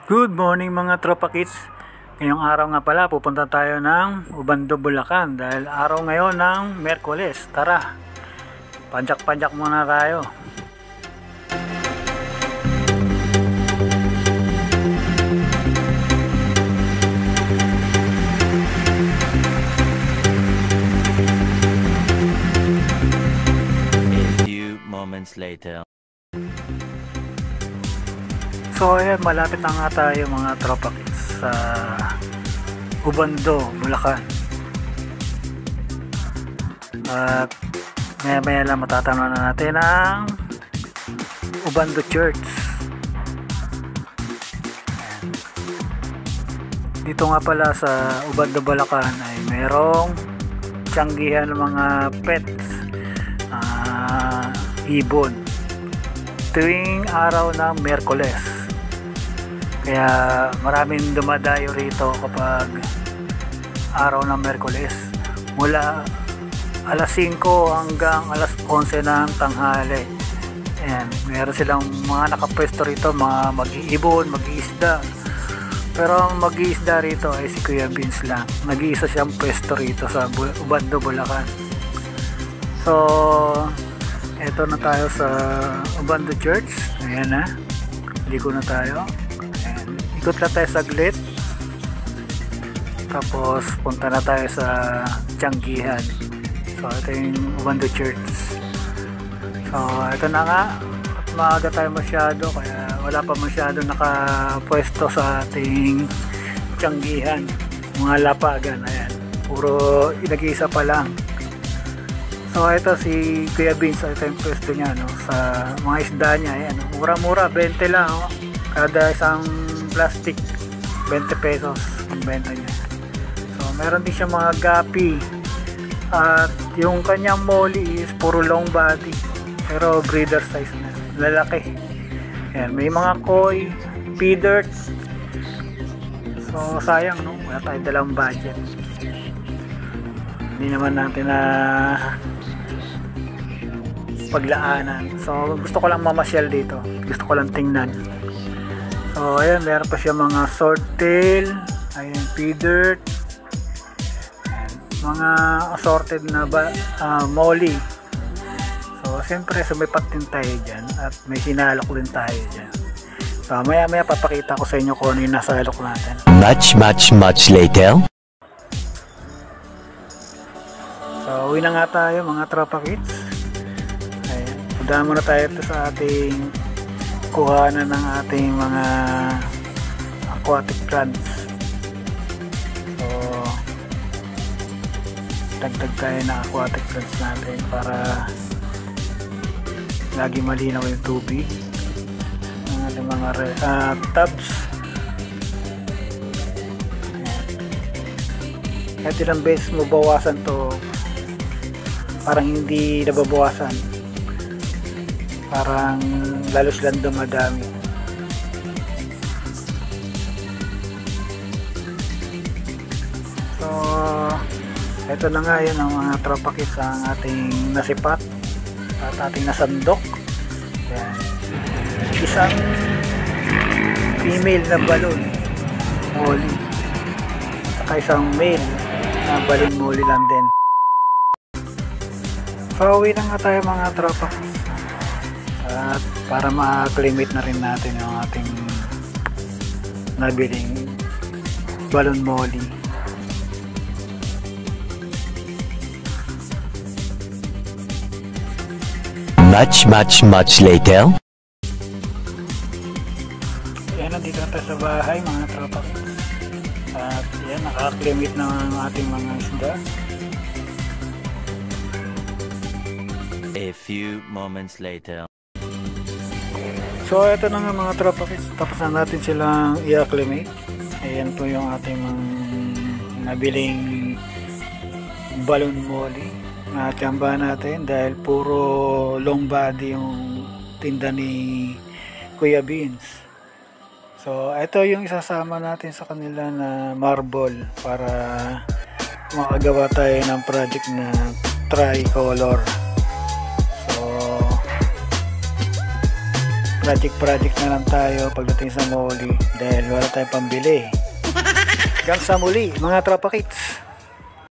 Good morning mga tropa kids. Ngayong araw nga pala pupunta tayo ng Ubando, Bulacan dahil araw ngayon ng Miyerkules. Tara, panjak-panjak muna tayo. A few moments later. So ayan, malapit na nga tayo mga tropa kids sa Ubando, Bulacan. At maya lang matatanong na natin ang Ubando Church. Ayan. Dito nga pala sa Ubando, Bulacan ay mayroong tiyanggihan ng mga pets, ibon, tuwing araw ng Miyerkules. Kaya maraming dumadayo rito kapag araw ng Miyerkules mula alas 5 hanggang alas 11 ng tanghali. Ayan, meron silang mga nakapwesto rito, mga mag-iibon, mag-iisda. Pero ang mag-iisda rito ay si Kuya Vince lang. Nag-iisa siyang pwesto rito sa Ubando, Bulacan. So eto na tayo sa Ubando Church. Ayan na, ligo na tayo. Ikot na tayo saglit, tapos punta na tayo sa tiyanggihan. So ito yung Ubando Church. So ito na nga, at maaga tayo masyado kaya wala pa masyado nakapwesto sa ating tiyanggihan. Mga lapagan, ayan, puro nag-iisa pa lang. So ito si Kuya Vince, ito yung pwesto niya, no, sa mga isda niya. Ayan, mura-mura, 20 lang, oh, kada isang plastic, 20 pesos ang benta niya. So meron din siya mga gapi, at yung kanyang molly is puro long body pero breeder size na, lalaki. Ayan, may mga koi, feeder. So sayang, no, wala tayo dalang budget, hindi naman natin na paglaanan. So gusto ko lang mamasyal dito, gusto ko lang tingnan. So ayan, meron pa siya mga swordtail, ayan, feeder, ayan, mga assorted na molly. So siyempre sumipat din tayo dyan at may sinalok din tayo dyan. So maya papakita ko sa inyo kung ano yung nasalok natin. Much later. So uwi na nga tayo mga tropa kids. Ayan, punta muna tayo sa ating kuhanan ng ating mga aquatic plants. So dagdag tayo na aquatic plants natin para lagi malinaw yung tubig. Ang ating mga tubs. Kahit ilang beses mo bawasan to, parang hindi nababawasan, parang lalo silang dumadami. So ito na nga yun ang mga tropa kids, ang ating nasipat at ating nasandok. Ayan, isang female na balon molly saka isang male na balon molly lang din. So uwi na nga tayo mga tropa kids, at para ma-acclimate na rin natin yung ating nabiling balon molly. Much later. Ayan, nandito na tayo sa bahay mga tropa kids. At yan, naka-acclimate na ang ating mga isda. A few moments later. So ito na nga mga tropa kids, tapos na natin silang i-acclimate. Ayan po yung ating mga nabiling balon molly na tiyamba natin dahil puro long body yung tinda ni Kuya Vince. So ito yung isasama natin sa kanila na marble para makagawa tayo ng project na tricolor. So project na lang tayo pagdating sa Moli dahil wala tayong pambili. Hanggang sa muli mga Tropa Kits.